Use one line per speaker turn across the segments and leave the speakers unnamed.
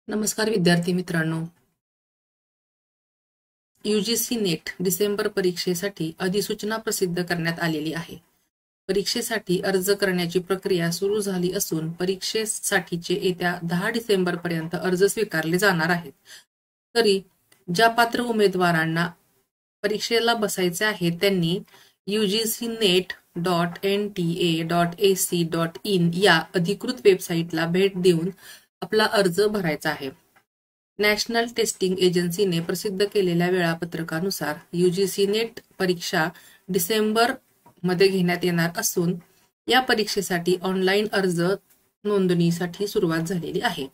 नमस्कार विद्यार्थी मित्रांनो. यूजीसी नेट डिसेंबर परीक्षेसाठी अधिसूचना प्रसिद्ध करण्यात आलेली आहे. परीक्षेसाठी अर्ज करण्याची प्रक्रिया सुरू झाली असून परीक्षेसाठीचे येत्या 10 डिसेंबर पर्यंत अर्ज स्वीकारले जाणार आहेत. तरी ज्या पात्र उमेदवारांना परीक्षेला बसायचे आहे त्यांनी ugcnet.nta.ac.in या अधिकृत वेबसाईटला भेट देऊन आपला अर्ज भरायचा आहे. नॅशनल टेस्टिंग एजन्सीने प्रसिद्ध केलेल्या वेळापत्रकानुसार यूजीसी नेट परीक्षा डिसेंबर मध्ये घेण्यात येणार असून या परीक्षेसाठी ऑनलाईन अर्ज नोंदणीसाठी सुरुवात झालेली आहे.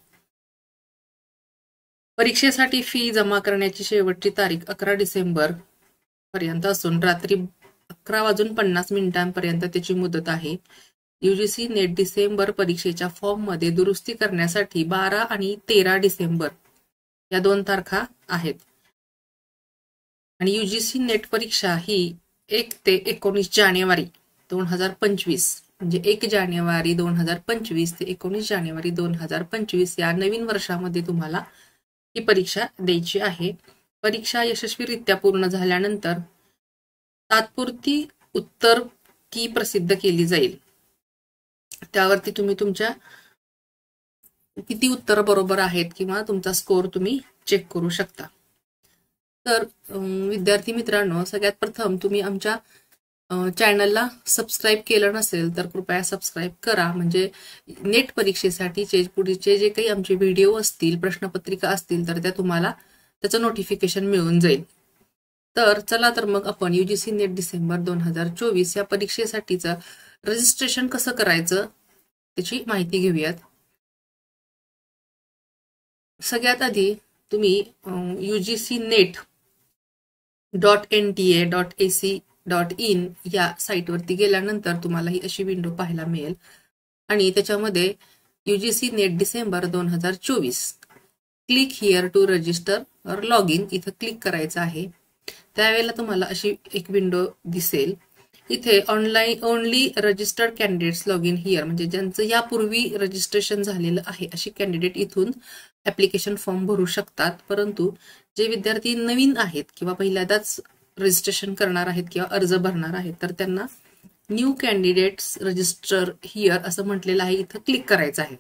परीक्षेसाठी फी जमा करण्याची शेवटची तारीख 11 डिसेंबर पर्यंत असून रात्री 11:50 पर्यंत त्याची मुदत आहे. यूजीसी नेट डिसेंबर परीक्षेच्या फॉर्ममध्ये दुरुस्ती करण्यासाठी 12 आणि 13 डिसेंबर या 2 तारखा आहेत. आणि यूजीसी नेट परीक्षा ही 1 ते 19 जानेवारी 2025 म्हणजे 1 जानेवारी 2025 ते 19 जानेवारी 2025 या नवीन वर्षामध्ये तुम्हाला ही परीक्षा द्यायची आहे. परीक्षा यशस्वीरित्या पूर्ण झाल्यानंतर तात्पुरती उत्तर की प्रसिद्ध केली जाईल. त्यावरती तुम्ही तुमच्या किती उत्तर बरोबर आहेत किंवा तुमचा स्कोर तुम्ही चेक करू शकता. तर विद्यार्थी मित्रांनो, सगळ्यात प्रथम तुम्ही आमच्या चॅनलला सबस्क्राईब केलं नसेल तर कृपया सबस्क्राईब करा. म्हणजे नेट परीक्षेसाठीचे पुढचे जे काही आमचे व्हिडिओ असतील, प्रश्नपत्रिका असतील तर त्या तुम्हाला त्याचं नोटिफिकेशन मिळून जाईल. तर चला तर मग आपण यूजीसी नेट डिसेंबर 2024 या परीक्षेसाठीचं रजिस्ट्रेशन कसं करायचं त्याची माहिती घेऊयात. सगळ्यात आधी तुम्ही ugcnet.nta.ac.in या साईटवरती गेल्यानंतर तुम्हाला ही अशी विंडो पाहायला मिळेल आणि त्याच्यामध्ये UGC NET December 2024 click here to register और लॉग इन इथं क्लिक करायचं आहे. त्यावेळेला तुम्हाला अशी एक विंडो दिसेल. इथे online only registered candidates log in here म्हणजे ज्यांचं यापूर्वी रजिस्ट्रेशन झालेलं आहे अशी कॅन्डिडेट इथून ऍप्लिकेशन फॉर्म भरू शकतात. परंतु जे विद्यार्थी नवीन आहेत किंवा पहिल्यांदाच रजिस्ट्रेशन करणार आहेत किंवा अर्ज भरणार आहेत तर त्यांना न्यू कॅन्डिडेट्स रजिस्टर हिअर असं म्हटलेलं आहे, इथं क्लिक करायचं आहे.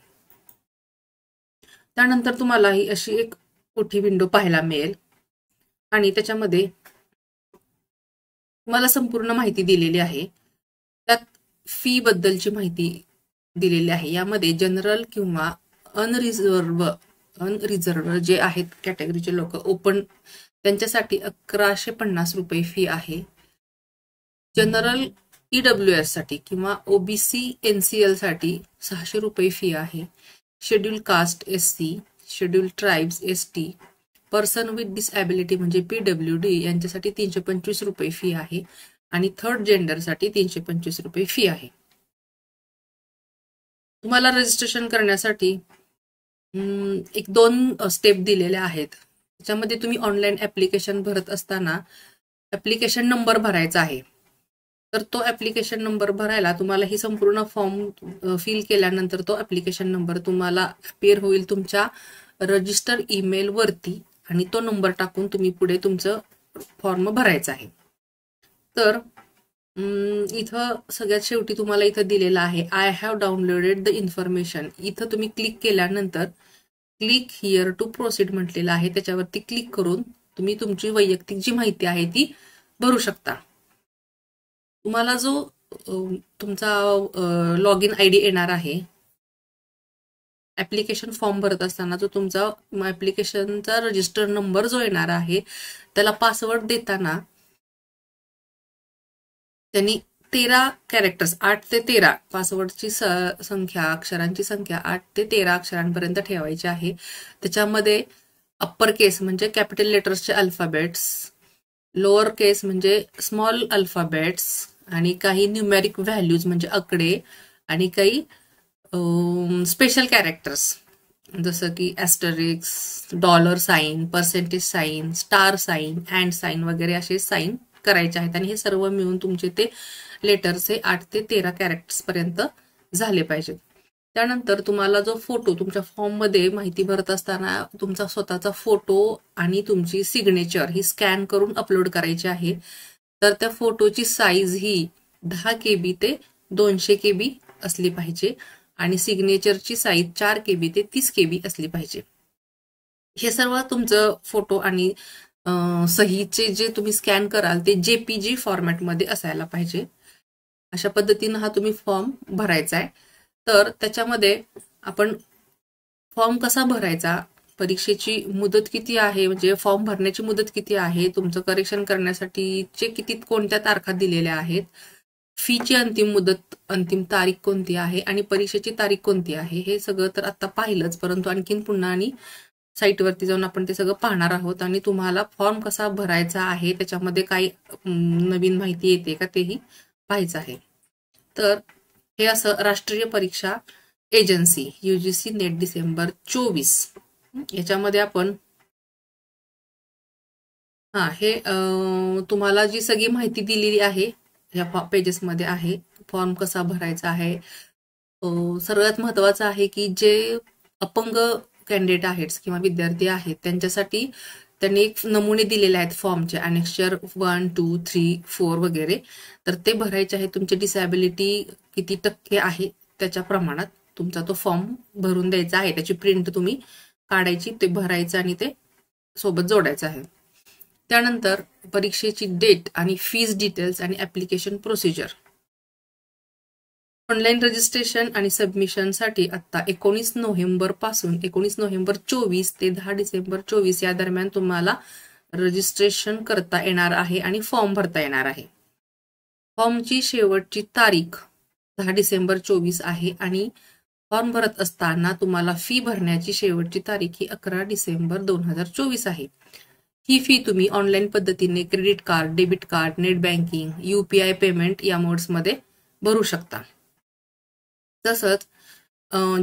त्यानंतर तुम्हाला ही अशी एक मोठी विंडो पाहायला मिळेल आणि त्याच्यामध्ये तुम्हाला संपूर्ण माहिती दिलेली आहे. त्यात फी बद्दलची माहिती दिलेली आहे. यामध्ये जनरल किंवा अनरिझर्व जे आहेत कॅटेगरीचे लोक ओपन त्यांच्यासाठी 1150 रुपये फी आहे. जनरल EWS साठी किंवा OBC NCL साठी 600 रुपये फी आहे. Schedule caste SC, schedule tribes ST, person with disability म्हणजे PWD यांच्यासाठी 325 रुपये फी आहे आणि थर्ड जेंडरसाठी 325 रुपये फी आहे. तुम्हाला रजिस्ट्रेशन करण्यासाठी 1-2 स्टेप दिलेल्या आहेत. त्याच्यामध्ये तुम्ही ऑनलाईन ऍप्लिकेशन भरत असताना ऍप्लिकेशन नंबर भरायचा आहे. तर तो ऍप्लिकेशन नंबर भरायला तुम्हाला ही संपूर्ण फॉर्म फिल केल्यानंतर तो ऍप्लिकेशन नंबर तुम्हाला अपिअर होईल तुमच्या रजिस्टर ईमेल वरती आणि तो नंबर टाकून तुम्ही पुढे तुमचं फॉर्म भरायचा आहे. तर इथं सगळ्यात शेवटी तुम्हाला इथं दिलेलं आहे I have downloaded the information. इथं तुम्ही क्लिक केल्यानंतर क्लिक हिअर टू प्रोसीड म्हटलेलं आहे, त्याच्यावरती क्लिक करून तुम्ही तुमची वैयक्तिक जी माहिती आहे ती भरू शकता. तुम्हाला जो तुमचा लॉग इन ID येणार आहे ऍप्लिकेशन फॉर्म भरत असताना, जो तुमचा ऍप्लिकेशनचा रजिस्टर नंबर जो येणार आहे त्याला पासवर्ड देताना त्यांनी 13 कॅरेक्टर्स 8 ते 13 पासवर्डची संख्या अक्षरांची संख्या 8 ते 13 अक्षरांपर्यंत ठेवायची आहे. त्याच्यामध्ये अप्पर केस म्हणजे कॅपिटल लेटर्सचे अल्फाबेट्स, लोअर केस म्हणजे स्मॉल अल्फाबेट्स आणि काही न्यूमेरिक व्हॅल्यूज म्हणजे आकडे आणि काही स्पेशल कॅरेक्टर्स जसं की asterisks, $, percentage sign, star sign, and sign वगैरे असे साईन करायचे आहेत. आणि हे सर्व मिळून तुमचे ते लेटर्स 8 ते 13 कॅरेक्टर्स पर्यंत झाले पाहिजेत. त्यानंतर तुम्हाला जो फोटो तुमच्या फॉर्ममध्ये माहिती भरत असताना तुमचा स्वतःचा फोटो आणि तुमची सिग्नेचर ही स्कॅन करून अपलोड करायची आहे. तर त्या फोटोची साईज ही 10 KB ते 200 KB असली पाहिजे आणि सिग्नेचरची साईज 4 KB ते 30 KB असली पाहिजे. हे सर्व तुमचं फोटो आणि सहीचे जे तुम्ही स्कॅन कराल ते JPG फॉर्मॅटमध्ये असायला पाहिजे. अशा पद्धतीनं हा तुम्ही फॉर्म भरायचा आहे. तर त्याच्यामध्ये आपण फॉर्म कसा भरायचा, परीक्षेची मुदत किती आहे, म्हणजे फॉर्म भरण्याची मुदत किती आहे, तुमचं करेक्शन करण्यासाठीचे किती कोणत्या तारखा दिलेल्या आहेत, फीची अंतिम मुदत अंतिम तारीख कोणती आहे आणि परीक्षेची तारीख कोणती आहे, हे सगळं तर आता पाहिलंच, परंतु आणखीन पुन्हा आणि साईटवरती जाऊन आपण ते सगळं पाहणार आहोत आणि तुम्हाला फॉर्म कसा भरायचा आहे, त्याच्यामध्ये काही नवीन माहिती येते का तेही पाहायचं आहे. तर हे असं राष्ट्रीय परीक्षा एजन्सी UGC नेट डिसेंबर 24 याच्यामध्ये आपण हे तुम्हाला जी सगळी माहिती दिलेली आहे या पेजेसमध्ये आहे. फॉर्म कसा भरायचा आहे. सर्वात महत्वाचं आहे की जे अपंग कॅन्डिडेट आहेत किंवा विद्यार्थी आहेत त्यांच्यासाठी त्यांनी एक नमुने दिलेले आहेत फॉर्मचे, अनेक्चर 1, 2, 3, 4 वगैरे. तर ते भरायचे आहे. तुमची डिसॅबिलिटी किती टक्के आहे त्याच्या प्रमाणात तुमचा तो फॉर्म भरून द्यायचा आहे. त्याची प्रिंट तुम्ही काढायची, ते भरायचं आणि ते सोबत जोडायचं आहे. त्यानंतर परीक्षेची डेट आणि फीज डिटेल्स आणि ऍप्लिकेशन प्रोसिजर. ऑनलाईन रजिस्ट्रेशन आणि सबमिशनसाठी आता 19 नोव्हेंबर पासून 19 नोव्हेंबर 24 ते 10 डिसेंबर 24 या दरम्यान तुम्हाला रजिस्ट्रेशन करता येणार आहे आणि फॉर्म भरता येणार आहे. फॉर्मची शेवटची तारीख 10 डिसेंबर 24 आहे आणि फॉर्म भरत असताना तुम्हाला फी भरण्याची शेवटची तारीख ही 11 डिसेंबर 2024 आहे. ही फी तुम्ही ऑनलाईन पद्धतीने credit card, debit card, net banking, UPI payment या मोड्समध्ये भरू शकता. तसंच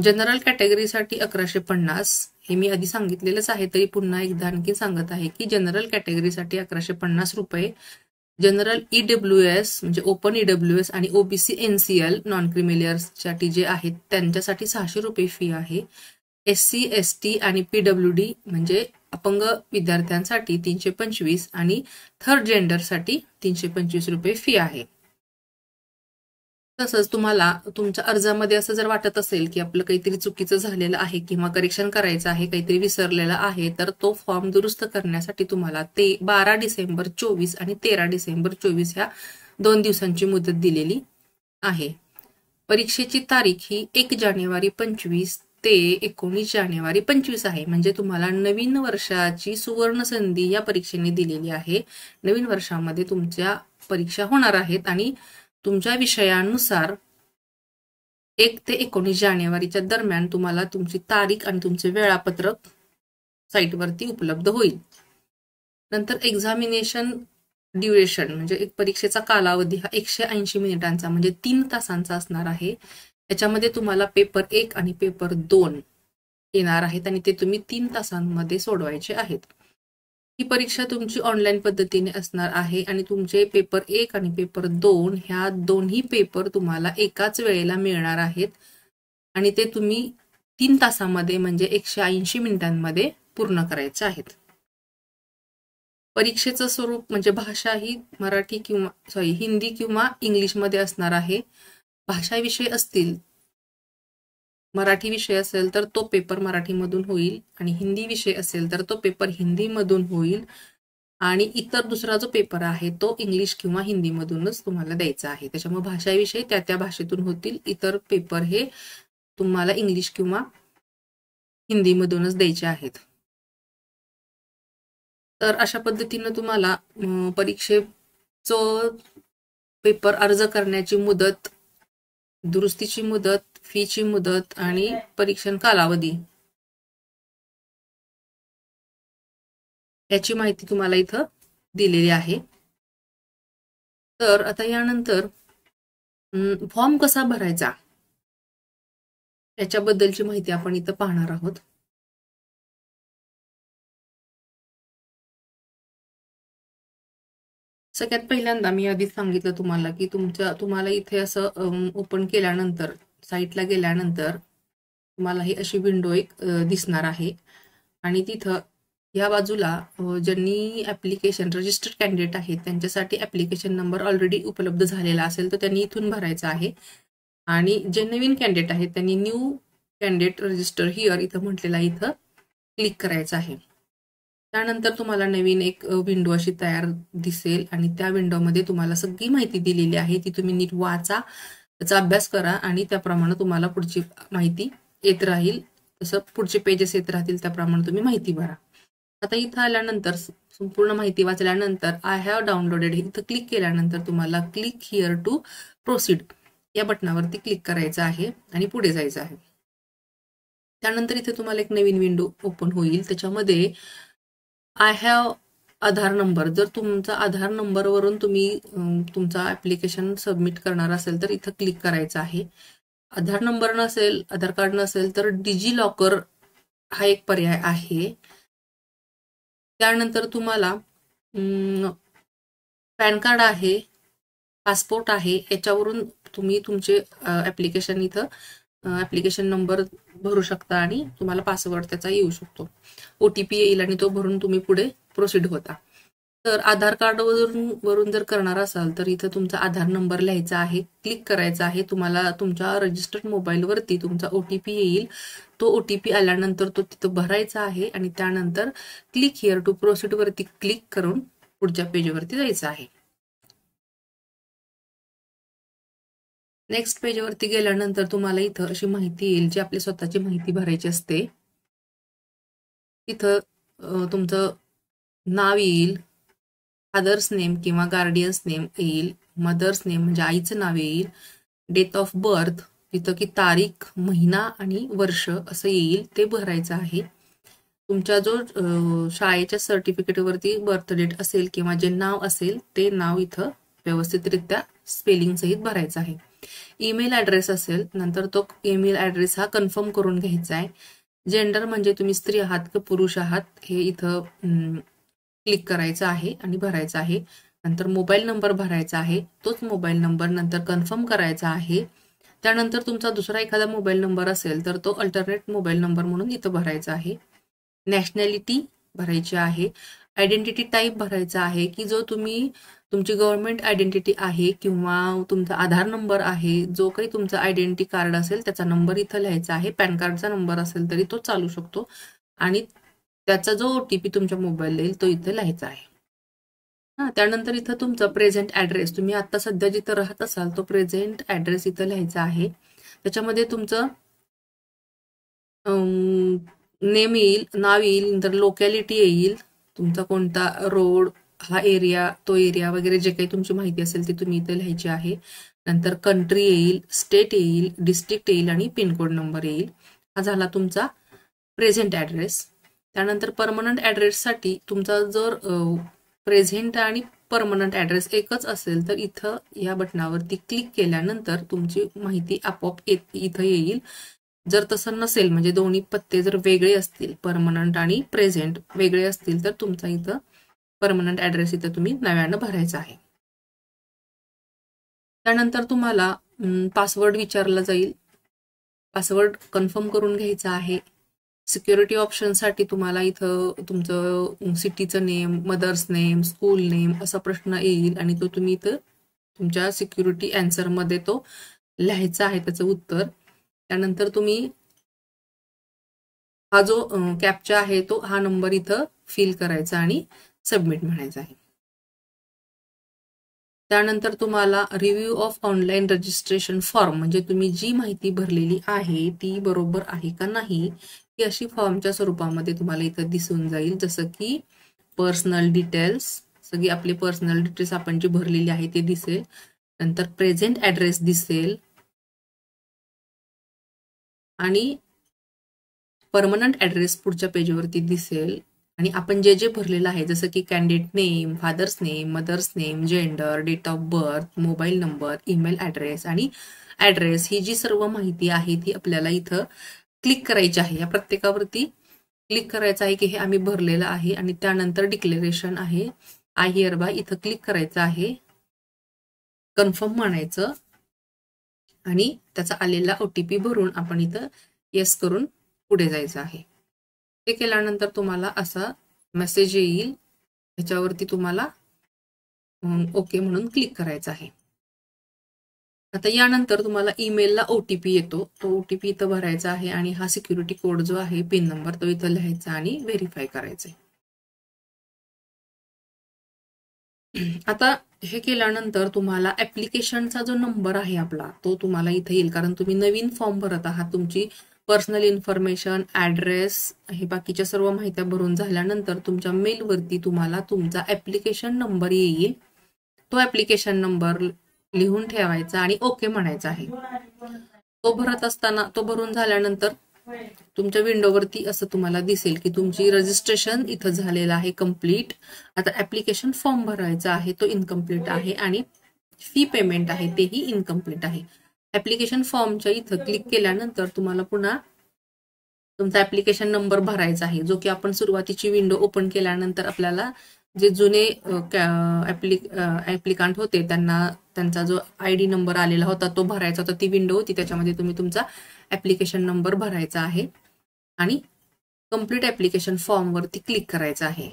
जनरल कॅटेगरीसाठी 1150 हे मी आधी सांगितलेलंच आहे, तरी पुन्हा एकदा आणखी सांगत आहे की जनरल कॅटेगरीसाठी 1150 रुपये, जनरल EWS म्हणजे ओपन EWS आणि OBC NCL नॉन क्रिमिलियर्ससाठी जे आहेत त्यांच्यासाठी 600 रुपये फी आहे. SC ST आणि PWD म्हणजे अपंग विद्यार्थ्यांसाठी 325 आणि थर्ड जेंडरसाठी 325 रुपये फी आहे. तसंच तुम्हाला तुमच्या अर्जामध्ये असं जर वाटत असेल की आपलं काहीतरी चुकीचं झालेलं आहे किंवा करेक्शन करायचं आहे, काहीतरी विसरलेलं आहे, तर तो फॉर्म दुरुस्त करण्यासाठी तुम्हाला 12 डिसेंबर 24 आणि 13 डिसेंबर 24 ह्या 2 दिवसांची मुदत दिलेली आहे. परीक्षेची तारीख ही 1 जानेवारी 25 ते 19 जानेवारी 25 आहे. म्हणजे तुम्हाला नवीन वर्षाची सुवर्ण संधी या परीक्षेने दिलेली आहे. नवीन वर्षामध्ये तुमच्या परीक्षा होणार आहेत आणि तुमच्या विषयानुसार 1 ते 19 जानेवारीच्या दरम्यान तुम्हाला तुमची तारीख आणि तुमचे वेळापत्रक साईटवरती उपलब्ध होईल. नंतर एक्झामिनेशन ड्युरेशन म्हणजे एक परीक्षेचा कालावधी हा 180 मिनिटांचा म्हणजे 3 तासांचा असणार आहे. याच्यामध्ये तुम्हाला पेपर 1 आणि पेपर 2 येणार आहेत आणि ते तुम्ही 3 तासांमध्ये सोडवायचे आहेत. ही परीक्षा तुमची ऑनलाईन पद्धतीने असणार आहे आणि तुमचे पेपर 1 आणि पेपर 2 ह्या दोन्ही पेपर तुम्हाला एकाच वेळेला मिळणार आहेत आणि ते तुम्ही 3 तासामध्ये म्हणजे 180 मिनिटांमध्ये पूर्ण करायचे आहेत. परीक्षेचं स्वरूप म्हणजे भाषा ही मराठी किंवा हिंदी किंवा इंग्लिशमध्ये असणार आहे. भाषा विषय असतील, मराठी विषय असेल तर तो पेपर मराठीमधून होईल आणि हिंदी विषय असेल तर तो पेपर हिंदीमधून होईल आणि इतर दुसरा जो पेपर आहे तो इंग्लिश किंवा हिंदीमधूनच तुम्हाला द्यायचा आहे. त्याच्यामुळे भाषा विषय त्या भाषेतून होतील, इतर पेपर हे तुम्हाला इंग्लिश किंवा हिंदीमधूनच द्यायचे आहेत. तर अशा पद्धतीनं तुम्हाला परीक्षेचं पेपर अर्ज करण्याची मुदत, दुरुस्तीची मुदत, फीची मुदत आणि परीक्षण कालावधी याची माहिती तुम्हाला इथं दिलेली आहे. तर आता यानंतर फॉर्म कसा भरायचा याच्याबद्दलची माहिती आपण इथं पाहणार आहोत. सगळ्यात पहिल्यांदा मी आधीच सांगितलं तुम्हाला की तुम्हाला इथे असं ओपन केल्यानंतर साईटला गेल्यानंतर तुम्हाला ही अशी विंडो एक दिसणार आहे आणि तिथं या बाजूला ज्यांनी ऍप्लिकेशन रजिस्टर्ड कॅन्डिडेट आहेत त्यांच्यासाठी ऍप्लिकेशन नंबर ऑलरेडी उपलब्ध झालेला असेल तर त्यांनी इथून भरायचा आहे आणि जे नवीन कॅन्डिडेट आहेत त्यांनी न्यू कॅन्डिडेट रजिस्टर हिअर इथं म्हटलेला इथं क्लिक करायचं आहे. त्यानंतर तुम्हाला नवीन एक विंडो अशी तयार दिसेल आणि त्या विंडोमध्ये तुम्हाला सगळी माहिती दिलेली आहे ती तुम्ही नीट वाचा, त्याचा अभ्यास करा आणि त्याप्रमाणे तुम्हाला पुढची माहिती येत राहील, तसं पुढचे पेजेस येत राहतील त्याप्रमाणे तुम्ही माहिती भरा. आता इथं आल्यानंतर संपूर्ण माहिती वाचल्यानंतर आय हॅव डाउनलोडेड इथं क्लिक केल्यानंतर तुम्हाला क्लिक हिअर टू प्रोसीड या बटनावरती क्लिक करायचं आहे आणि पुढे जायचं आहे. त्यानंतर इथे तुम्हाला एक नवीन विंडो ओपन होईल. त्याच्यामध्ये आय हॅव आधार नंबर, जर तुमचा आधार नंबरवरून तुम्ही तुमचा ऍप्लिकेशन सबमिट करणार असेल तर इथं क्लिक करायचं आहे. आधार नंबर नसेल, आधार कार्ड नसेल तर डिजी लॉकर हा एक पर्याय आहे. त्यानंतर तुम्हाला पॅन कार्ड आहे, पासपोर्ट आहे, याच्यावरून तुम्ही तुमचे ऍप्लिकेशन इथं ऍप्लिकेशन नंबर भरू शकता आणि तुम्हाला पासवर्ड त्याचा येऊ शकतो. OTP येईल आणि तो भरून तुम्ही पुढे प्रोसीड होता. तर आधार कार्ड वरून जर करणार असाल तर इथं तुमचा आधार नंबर लिहायचा आहे, क्लिक करायचा आहे. तुम्हाला तुमच्या रजिस्टर्ड मोबाईलवरती तुमचा OTP येईल. तो OTP आल्यानंतर तो तिथं भरायचा आहे आणि त्यानंतर क्लिक हिअर टू प्रोसीड वरती क्लिक करून पुढच्या पेजवरती जायचं आहे. नेक्स्ट पेजवरती गेल्यानंतर तुम्हाला इथं अशी माहिती येईल जी आपली स्वतःची माहिती भरायची असते. इथं तुमचं नाव येईल, फादर्स नेम किंवा गार्डियन्स नेम येईल, मदर्स नेम म्हणजे आईचं नाव येईल, डेट ऑफ बर्थ तिथं की तारीख, महिना आणि वर्ष असं येईल, ते भरायचं आहे. तुमच्या जो शाळेच्या सर्टिफिकेटवरती बर्थ डेट असेल किंवा जे नाव असेल ते नाव इथं व्यवस्थितरित्या स्पेलिंग सहित भरायचं आहे. ईमेल ऍड्रेस असेल नंतर तो ईमेल ऍड्रेस हा कन्फर्म करून घ्यायचा आहे. जेंडर म्हणजे तुम्ही स्त्री आहात की पुरुष आहात हे इथं क्लिक करायचं आहे आणि भरायचं आहे. नंतर मोबाईल नंबर भरायचा आहे, तोच मोबाईल नंबर नंतर कन्फर्म करायचा आहे. त्यानंतर तुमचा दुसरा एखादा मोबाईल नंबर असेल तर तो अल्टरनेट मोबाईल नंबर म्हणून इथं भरायचा आहे. नॅशनॅलिटी भरायची आहे. आयडेंटिटी टाईप भरायचा आहे की जो तुम्ही तुमची गव्हर्नमेंट आयडेंटिटी आहे किंवा तुमचा आधार नंबर आहे, जो काही तुमचा आयडेंटिटी कार्ड असेल त्याचा नंबर इथं लिहायचा आहे. पॅन कार्डचा नंबर असेल तरी तो चालू शकतो आणि त्याचा जो OTP तुमच्या मोबाईलला येईल तो इथे लिहायचा आहे. त्यानंतर इथं तुमचा प्रेझेंट ऍड्रेस, तुम्ही आता सध्या जिथं राहत असाल तो प्रेझेंट ऍड्रेस इथं लिहायचा आहे. त्याच्यामध्ये तुमचं नेम येईल, नाव येईल, नंतर लोकॅलिटी येईल, तुमचा कोणता रोड हा एरिया, तो एरिया वगैरे जे काही तुमची माहिती असेल ती तुम्ही इथे लिहायची आहे. नंतर कंट्री येईल, स्टेट येईल, डिस्ट्रिक्ट येईल आणि पिनकोड नंबर येईल. हा झाला तुमचा प्रेझेंट ऍड्रेस. त्यानंतर परमनंट ऍड्रेससाठी तुमचा जर प्रेझेंट आणि परमनंट ऍड्रेस एकच असेल तर इथं या बटनावरती क्लिक केल्यानंतर तुमची माहिती आपोआप इथं येईल. जर तसं नसेल म्हणजे दोन्ही पत्ते जर वेगळे असतील, परमनंट आणि प्रेझेंट वेगळे असतील तर तुमचा इथं परमनंट ऍड्रेस इथं तुम्ही नव्यानं भरायचा आहे. त्यानंतर तुम्हाला पासवर्ड विचारला जाईल, पासवर्ड कन्फर्म करून घ्यायचा आहे. सिक्युरिटी ऑप्शनसाठी तुम्हाला इथं तुमचं सिटीचं name, mother's name, school name असा प्रश्न येईल आणि तो तुम्ही इथं तुमच्या सिक्युरिटी अँसरमध्ये तो लिहायचा आहे त्याचं उत्तर. त्यानंतर तुम्ही हा जो कॅप्चा आहे तो हा नंबर इथं फिल करायचा आणि सबमिट म्हणायचा आहे. त्यानंतर तुम्हाला review of online registration form म्हणजे तुम्ही जी माहिती भरलेली आहे ती बरोबर आहे का नाही ती अशी फॉर्मच्या स्वरूपामध्ये तुम्हाला इथं दिसून जाईल. जसं की पर्सनल डिटेल्स, सगळी आपली पर्सनल डिटेल्स आपण जी भरलेली आहे ते दिसेल. नंतर प्रेझेंट ऍड्रेस दिसेल आणि परमनंट ऍड्रेस पुढच्या पेजवरती दिसेल आणि आपण जे जे भरलेलं आहे जसं की candidate name, father's name, mother's name, gender, date of birth, mobile number, email address आणि ऍड्रेस ही जी सर्व माहिती आहे ती आपल्याला इथं क्लिक करायची आहे. या प्रत्येकावरती क्लिक करायचं आहे की हे आम्ही भरलेलं आहे आणि त्यानंतर डिक्लेरेशन आहे आय हिअर बाय इथं क्लिक करायचं आहे, कन्फर्म म्हणायचं आणि त्याचा आलेला OTP भरून आपण इथं येस करून पुढे जायचं आहे. ते केल्यानंतर तुम्हाला असा मेसेज येईल, त्याच्यावरती तुम्हाला ओके म्हणून क्लिक करायचं आहे. आता यानंतर तुम्हाला ईमेलला OTP येतो, तो OTP इथं भरायचा आहे आणि हा सिक्युरिटी कोड जो आहे पिन नंबर तो इथं लिहायचा आणि व्हेरीफाय करायचा. आता हे केल्यानंतर तुम्हाला ऍप्लिकेशनचा जो नंबर आहे आपला तो तुम्हाला इथे येईल, कारण तुम्ही नवीन फॉर्म भरत आहात. तुमची पर्सनल इन्फॉर्मेशन, ऍड्रेस हे बाकीच्या सर्व माहित्या भरून झाल्यानंतर तुमच्या मेलवरती तुम्हाला तुमचा ऍप्लिकेशन नंबर येईल. तो ऍप्लिकेशन नंबर लिहून ठेवायचा आणि ओके म्हणायचा आहे. तो भरत असताना, तो भरून झाल्यानंतर तुमच्या विंडोवरती असं तुम्हाला दिसेल की तुमची रजिस्ट्रेशन इथं झालेलं आहे कम्प्लीट. आता ऍप्लिकेशन फॉर्म भरायचा आहे तो इनकम्प्लीट आहे आणि फी पेमेंट आहे तेही इनकम्प्लीट आहे. ऍप्लिकेशन फॉर्मच्या इथं क्लिक केल्यानंतर तुम्हाला पुन्हा तुमचा ऍप्लिकेशन नंबर भरायचा आहे, जो की आपण सुरुवातीची विंडो ओपन केल्यानंतर आपल्याला जे जुने ऍप्लिकांट होते त्यांचा जो ID नंबर आलेला होता तो भरायचा होता. ती विंडो होती, त्याच्यामध्ये तुम्ही तुमचा ऍप्लिकेशन नंबर भरायचा आहे आणि कम्प्लीट ऍप्लिकेशन फॉर्म वरती क्लिक करायचं आहे.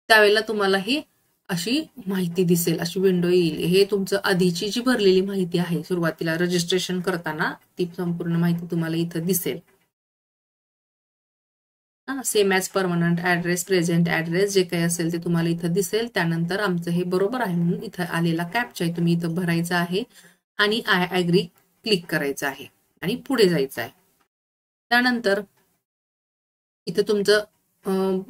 त्यावेळेला तुम्हाला ही अशी माहिती दिसेल, अशी विंडो येईल. हे तुमचं आधीची जी भरलेली माहिती आहे सुरुवातीला रजिस्ट्रेशन करताना, ती संपूर्ण माहिती तुम्हाला इथं दिसेल. Same as permanent address, present address जे काही असेल ते तुम्हाला इथं दिसेल. त्यानंतर आमचं हे बरोबर आहे म्हणून इथं आलेला कॅप्चा आहे तुम्ही इथं भरायचा आहे आणि आय ॲग्री क्लिक करायचं आहे आणि पुढे जायचं आहे. त्यानंतर इथं तुमचं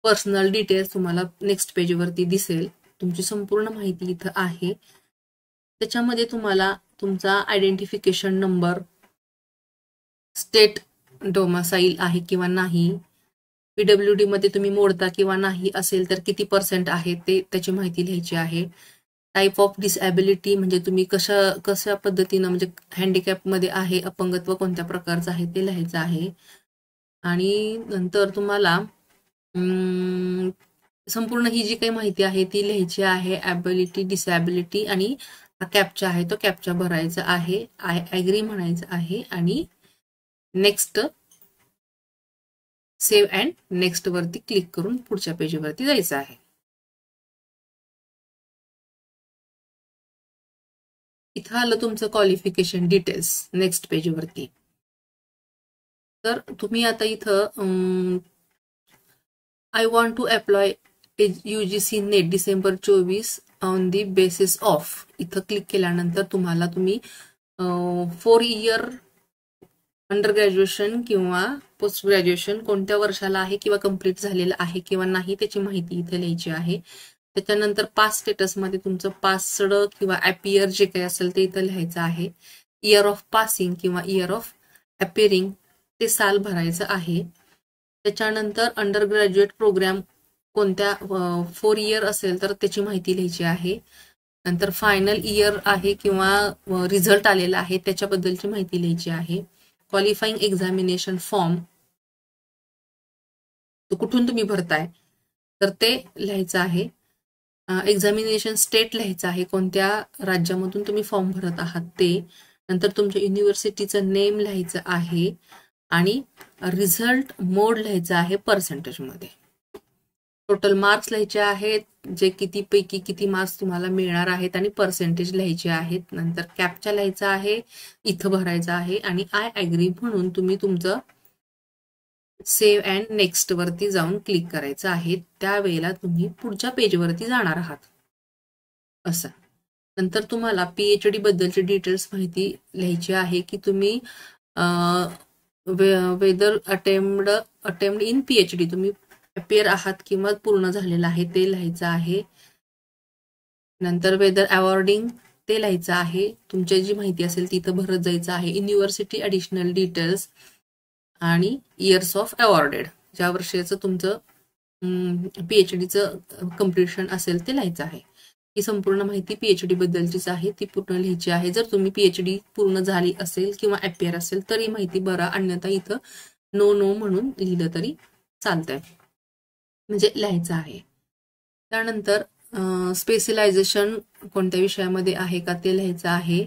पर्सनल डिटेल्स तुम्हाला नेक्स्ट पेजवरती दिसेल. तुमची संपूर्ण माहिती इथं आहे. त्याच्यामध्ये तुम्हाला तुमचा आयडेंटिफिकेशन नंबर, स्टेट डोमासाईल आहे किंवा नाही, PWD मध्ये तुम्ही मोडता किंवा नाही असेल तर किती % आहे ते त्याची माहिती लिहायची आहे. टाईप ऑफ डिसॅबिलिटी म्हणजे तुम्ही कशा पद्धतीनं म्हणजे हँडिकॅप मध्ये आहे, अपंगत्व कोणत्या प्रकारचं आहे ते लिहायचं आहे. आणि नंतर तुम्हाला संपूर्ण ही जी काही माहिती आहे ती लिहायची आहे. ॲबिलिटी, डिसॅबिलिटी आणि कॅप्चा आहे तो कॅप्चा भरायचा आहे. आय ॲग्री म्हणायचं आहे आणि नेक्स्ट, सेव्ह अँड नेक्स्ट वरती क्लिक करून पुढच्या पेजवरती जायचं आहे. इथं आलं तुमचं क्वालिफिकेशन डिटेल्स नेक्स्ट पेजवरती. तर तुम्ही आता इथं I want to apply UGC NET December 24 on the basis of, इथं क्लिक केल्यानंतर तुम्ही 4 इयर अंडर ग्रॅज्युएशन किंवा पोस्ट ग्रॅज्युएशन कोणत्या वर्षाला आहे किंवा कम्प्लीट झालेलं आहे किंवा नाही त्याची माहिती इथे लिहायची आहे. त्याच्यानंतर पास स्टेटसमध्ये तुमचं पासड किंवा अपियर जे काही असेल ते इथं लिहायचं आहे. इयर ऑफ पासिंग किंवा इयर ऑफ अपिअरिंग ते साल भरायचं आहे. त्याच्यानंतर अंडर ग्रॅज्युएट प्रोग्राम कोणत्या 4 इयर असेल तर त्याची माहिती लिहायची आहे. नंतर फायनल इयर आहे किंवा रिझल्ट आलेला आहे त्याच्याबद्दलची माहिती लिहायची आहे. क्वालिफाईंग एक्झामिनेशन फॉर्म तो कुठून तुम्ही भरताय तर ते लिहायचं आहे. एक्झामिनेशन स्टेट लिहायचं आहे, कोणत्या राज्यामधून तुम्ही फॉर्म भरत आहात ते. नंतर तुमच्या युनिव्हर्सिटीचं नेम लिहायचं आहे आणि रिझल्ट मोड लिहायचं आहे पर्सेंटेजमध्ये. टोटल मार्क्स लिहायचे आहेत, जे कितीपैकी किती मार्क्स तुम्हाला मिळणार आहेत आणि पर्सेंटेज लिहायचे आहेत. नंतर कॅप्चा लिहायचा आहे, इथं भरायचा आहे आणि आय ॲग्री म्हणून तुम्ही तुमचं सेव्ह अँड नेक्स्ट वरती जाऊन क्लिक करायचं आहे. त्यावेळेला तुम्ही पुढच्या पेजवरती जाणार आहात असं. नंतर तुम्हाला PhD बद्दलची डिटेल्स माहिती लिहायची आहे की तुम्ही वेदर अटेम्प्ट इन PhD तुम्ही अपियर आहात किंवा पूर्ण झालेलं आहे ते लिहायचं आहे. नंतर वेदर अवॉर्डिंग ते लिहायचं आहे. तुमची जी माहिती असेल ती इथं भरत जायचं आहे. युनिव्हर्सिटी ॲडिशनल डिटेल्स आणि इयर्स ऑफ अवॉर्डेड, ज्या वर्षाचं तुमचं PhDचं कम्प्लिशन असेल ते लिहायचं आहे. ही संपूर्ण माहिती PhD बद्दलचीच आहे, ती पूर्ण लिहायची आहे. जर तुम्ही PhD पूर्ण झाली असेल किंवा अपियर असेल तरी माहिती भरा, अन्यथा इथं नो म्हणून लिहिलं तरी चालतंय, म्हणजे लिहायचं आहे. त्यानंतर स्पेशलायझेशन कोणत्या विषयामध्ये आहे का ते लिहायचं आहे.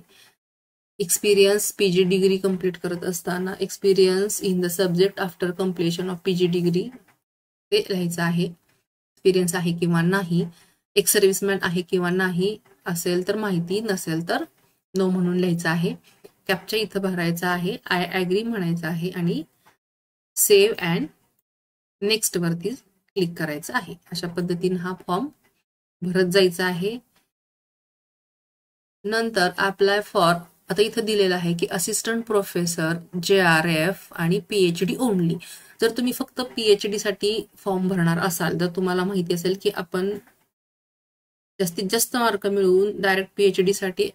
एक्सपिरियन्स पीजी डिग्री कंप्लीट करत असताना experience in the subject after completion of PG degree ते लिहायचं आहे. एक्सपिरियन्स आहे किंवा नाही, एक्स सर्व्हिसमॅन आहे किंवा नाही, असेल तर माहिती, नसेल तर नो म्हणून लिहायचं आहे. कॅप्चा इथं भरायचा आहे, आय ॲग्री म्हणायचं आहे आणि सेव्ह अँड नेक्स्ट वरती क्लिक करायचं आहे. अशा पद्धतीने हा फॉर्म भरत जायचा आहे. नंतर अप्लाय फॉर, आता इथं दिलेलं आहे की असिस्टंट प्रोफेसर JRF आणि PhD ओनली. जर तुम्ही फक्त PhD साठी फॉर्म भरणार असाल, तर तुम्हाला माहिती असेल की आपण जास्तीत जास्त मार्क मिळवून डायरेक्ट PhD साठी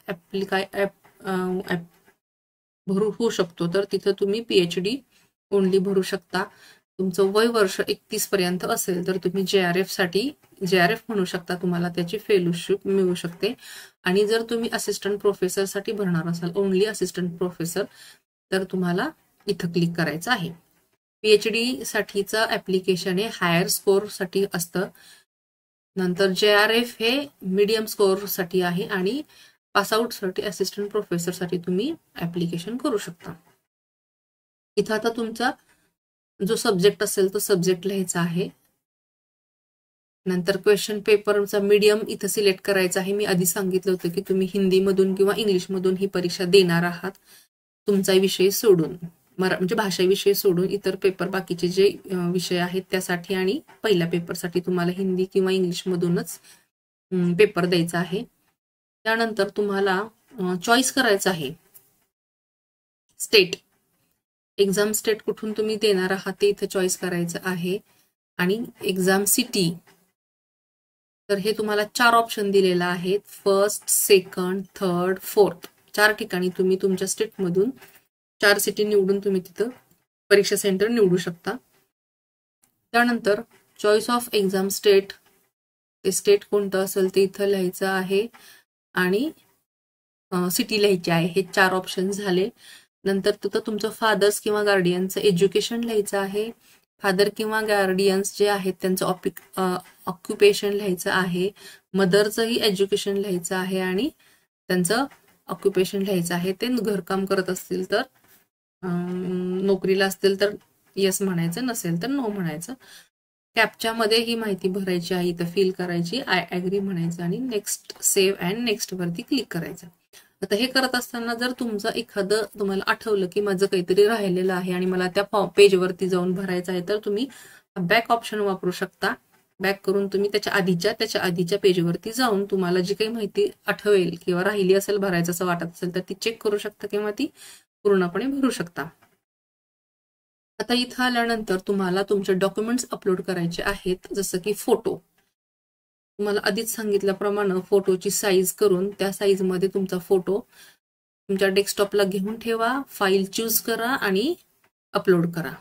भरू होऊ शकतो. तर तिथं तुम्ही PhD ओनली भरू शकता. तुमचं वय वर्ष 31 पर्यंत असेल तर तुम्ही JRF म्हणू शकता, तुम्हाला त्याची फेलोशिप मिळू शकते. आणि जर तुम्ही असिस्टंट प्रोफेसर साठी भरणार असाल, ओनली असिस्टंट प्रोफेसर, तर तुम्हाला इथं क्लिक करायचं आहे. PhD साठीचं ऍप्लिकेशन हे हायर स्कोर साठी असतं. नंतर JRF हे मीडियम स्कोर साठी आहे आणि पासआउट साठी असिस्टंट प्रोफेसर साठी तुम्ही ऍप्लिकेशन करू शकता. इथं आता तुमचा जो सब्जेक्ट असेल तो सब्जेक्ट लिहायचा आहे. नंतर क्वेश्चन पेपरचा मीडियम इथं सिलेक्ट करायचा आहे. मी आधी सांगितलं होतं की तुम्ही हिंदीमधून किंवा इंग्लिशमधून ही परीक्षा देणार आहात, तुमचा विषय सोडून, म्हणजे भाषा विषय सोडून इतर पेपर बाकीचे जे विषय आहेत त्यासाठी, आणि पहिल्या पेपरसाठी तुम्हाला हिंदी किंवा इंग्लिशमधूनच पेपर द्यायचा आहे. त्यानंतर तुम्हाला चॉईस करायचं आहे स्टेट, एक्झाम स्टेट कुठून तुम्ही देणार आहात ते इथं चॉईस करायचं आहे. आणि एक्झाम सिटी, तर हे तुम्हाला 4 ऑप्शन दिलेला आहे. फर्स्ट, सेकंड, थर्ड, फोर्थ, 4 ठिकाणी तुम्ही तुमच्या स्टेटमधून 4 सिटी निवडून तुम्ही तिथं परीक्षा सेंटर निवडू शकता. त्यानंतर चॉईस ऑफ एक्झाम स्टेट, ते स्टेट कोणतं असेल ते इथं लिहायचं आहे आणि सिटी लिहायची आहे. हे 4 ऑप्शन झाले. नंतर तिथं तुमचं फादर्स किंवा गार्डियनचं एज्युकेशन लिहायचं आहे. फादर किंवा गार्डियन्स जे आहेत त्यांचं ऑक्युपेशन लिहायचं आहे. मदरचंही एज्युकेशन लिहायचं आहे आणि त्यांचं ऑक्युपेशन लिहायचं आहे. ते घरकाम करत असतील तर, नोकरीला असतील तर येस म्हणायचं, नसेल तर नो म्हणायचं. कॅप्चामध्ये ही माहिती भरायची आहे, इथं फिल करायची, आय ॲग्री म्हणायचं आणि नेक्स्ट, सेव्ह अँड नेक्स्ट वरती क्लिक करायचं. आता हे करत असताना जर तुमचं एखादं तुम्हाला आठवलं की माझं काहीतरी राहिलेलं आहे आणि मला त्या पेजवरती जाऊन भरायचं आहे, तर तुम्ही बॅक ऑप्शन वापरू शकता. बॅक करून तुम्ही त्याच्या आधीच्या पेजवरती जाऊन तुम्हाला जी काही माहिती आठवेल किंवा राहिली असेल भरायचं असं वाटत असेल तर ती चेक करू शकता किंवा ती पूर्णपणे भरू शकता. आता इथं आल्यानंतर तुम्हाला तुमचे डॉक्युमेंट्स अपलोड करायचे आहेत, जसं की फोटो. तुम्हाला आधीच सांगितल्याप्रमाणे फोटोची साईज करून त्या साईजमध्ये तुमचा फोटो तुमच्या डेस्कटॉपला घेऊन ठेवा, फाईल चूज करा आणि अपलोड करा.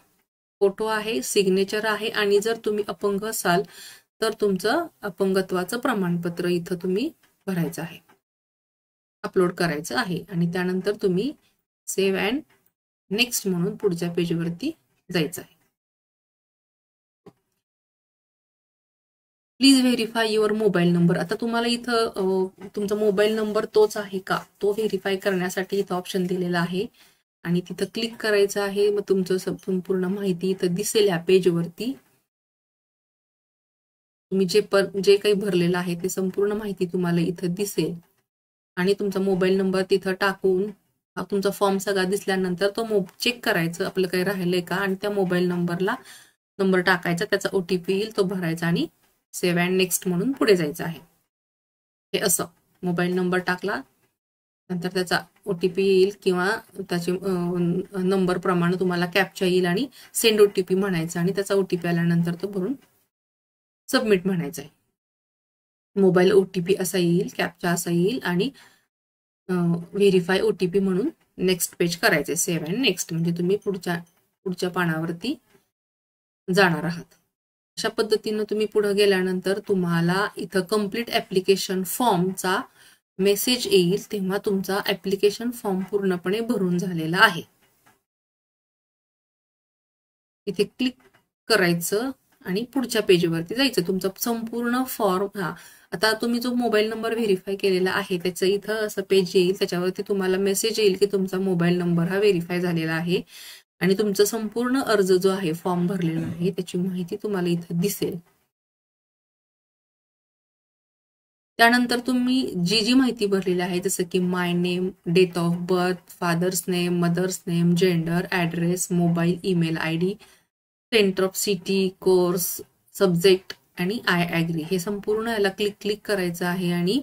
फोटो आहे, सिग्नेचर आहे आणि जर तुम्ही अपंग असाल तर तुमचं अपंगत्वाचं प्रमाणपत्र इथं तुम्ही भरायचं आहे, अपलोड करायचं आहे. आणि त्यानंतर तुम्ही सेव्ह अँड नेक्स्ट म्हणून पुढच्या पेजवरती जायचं आहे. Please verify your mobile number. आता तुम्हाला इथं तुमचा मोबाईल नंबर तोच आहे का तो व्हेरीफाय करण्यासाठी इथं ऑप्शन दिलेला आहे आणि तिथं क्लिक करायचं आहे. मग तुमचं संपूर्ण माहिती इथं दिसेल या पेजवरती. तुम्ही जे काही भरलेलं आहे ते संपूर्ण माहिती तुम्हाला इथं दिसेल आणि तुमचा मोबाईल नंबर तिथं टाकून तुमचा फॉर्म सगळा दिसल्यानंतर तो चेक करायचं आपलं काही राहिलंय का आणि त्या मोबाईल नंबरला नंबर टाकायचा, त्याचा OTP येईल तो भरायचा आणि सेव्ह अँड नेक्स्ट म्हणून पुढे जायचं आहे. हे असं मोबाईल नंबर टाकला नंतर त्याचा OTP येईल किंवा त्याचे नंबर प्रमाणे तुम्हाला कॅप्चा येईल आणि सेंड OTP म्हणायचं आणि त्याचा OTP आल्यानंतर तो भरून सबमिट म्हणायचं आहे. मोबाईल OTP असा येईल, कॅप्चा असा येईल आणि व्हेरीफाय OTP म्हणून नेक्स्ट पेज करायचे, सेव्ह अँड नेक्स्ट, म्हणजे तुम्ही पुढच्या पानावरती जाणार आहात. अशा पद्धतीनं तुम्ही पुढे गेल्यानंतर तुम्हाला इथं कम्प्लीट ऍप्लिकेशन फॉर्मचा मेसेज येईल, तेव्हा तुमचा ऍप्लिकेशन फॉर्म पूर्णपणे भरून झालेला आहे. इथे क्लिक करायचं आणि पुढच्या पेजवरती जायचं. तुमचा संपूर्ण फॉर्म आता तुम्ही जो मोबाईल नंबर व्हेरीफाय केलेला आहे त्याचं इथं असं पेज येईल, त्याच्यावरती तुम्हाला मेसेज येईल की तुमचा मोबाईल नंबर हा व्हेरीफाय झालेला आहे आणि तुमचा संपूर्ण अर्ज जो आहे फॉर्म भरलेला आहे त्याची माहिती तुम्हाला इथं दिसेल. त्यानंतर तुम्ही जी माहिती भरलेली आहे जसं की my name, date of birth, father's name, mother's name, gender, address, mobile, email ID, centre of city, course, subject आणि आय ऍग्री हे संपूर्ण याला क्लिक करायचं आहे आणि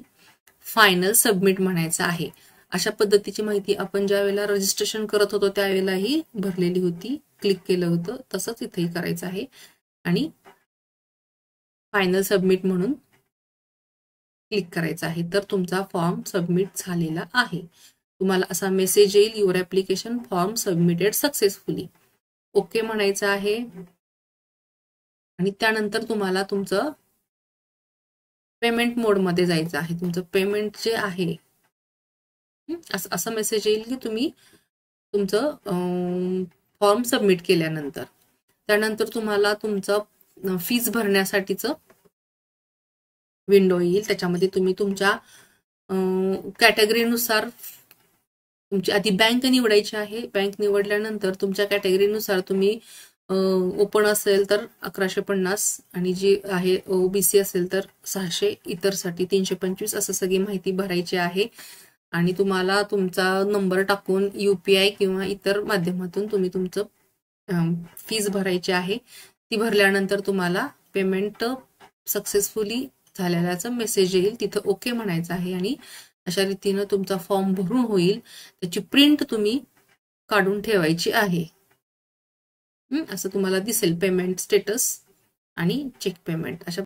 फायनल सबमिट म्हणायचं आहे. अशा पद्धतीची माहिती आपण ज्या वेळेला रजिस्ट्रेशन करत होतो त्यावेळेलाही भरलेली होती, क्लिक केलं होतं, तसंच इथेही करायचं आहे आणि फायनल सबमिट म्हणून क्लिक करायचं आहे. तर तुमचा फॉर्म सबमिट झालेला आहे. तुम्हाला असा मेसेज येईल, your application form submitted successfully. Okay म्हणायचं आहे आणि त्यानंतर तुम्हाला तुमचं पेमेंट मोडमध्ये जायचं आहे. तुमचं पेमेंट जे आहे असं मेसेज येईल की तुम्ही तुमचं फॉर्म सबमिट केल्यानंतर त्यानंतर तुम्हाला तुमचं फीज भरण्यासाठीचं विंडो येईल. त्याच्यामध्ये तुम्ही तुमच्या कॅटेगरीनुसार तुमची आधी बँक निवडायची आहे. बँक निवडल्यानंतर तुमच्या कॅटेगरीनुसार तुम्ही ओपन असेल तर 1150 आणि जी आहे ओबीसी असेल तर 600, इतरसाठी 325 असं सगळी माहिती भरायची आहे आणि तुम्हाला तुमचा नंबर टाकून UPI किंवा इतर माध्यमातून तुम्ही तुमचं फीज भरायची आहे. ती भरल्यानंतर तुम्हाला पेमेंट सक्सेसफुली झालेल्याचा मेसेज येईल, तिथं ओके म्हणायचं आहे आणि अशा रीतीनं तुमचा फॉर्म भरून होईल. त्याची प्रिंट तुम्ही काढून ठेवायची आहे. असं तुम्हाला दिसेल पेमेंट स्टेटस आणि चेक पेमेंट अशा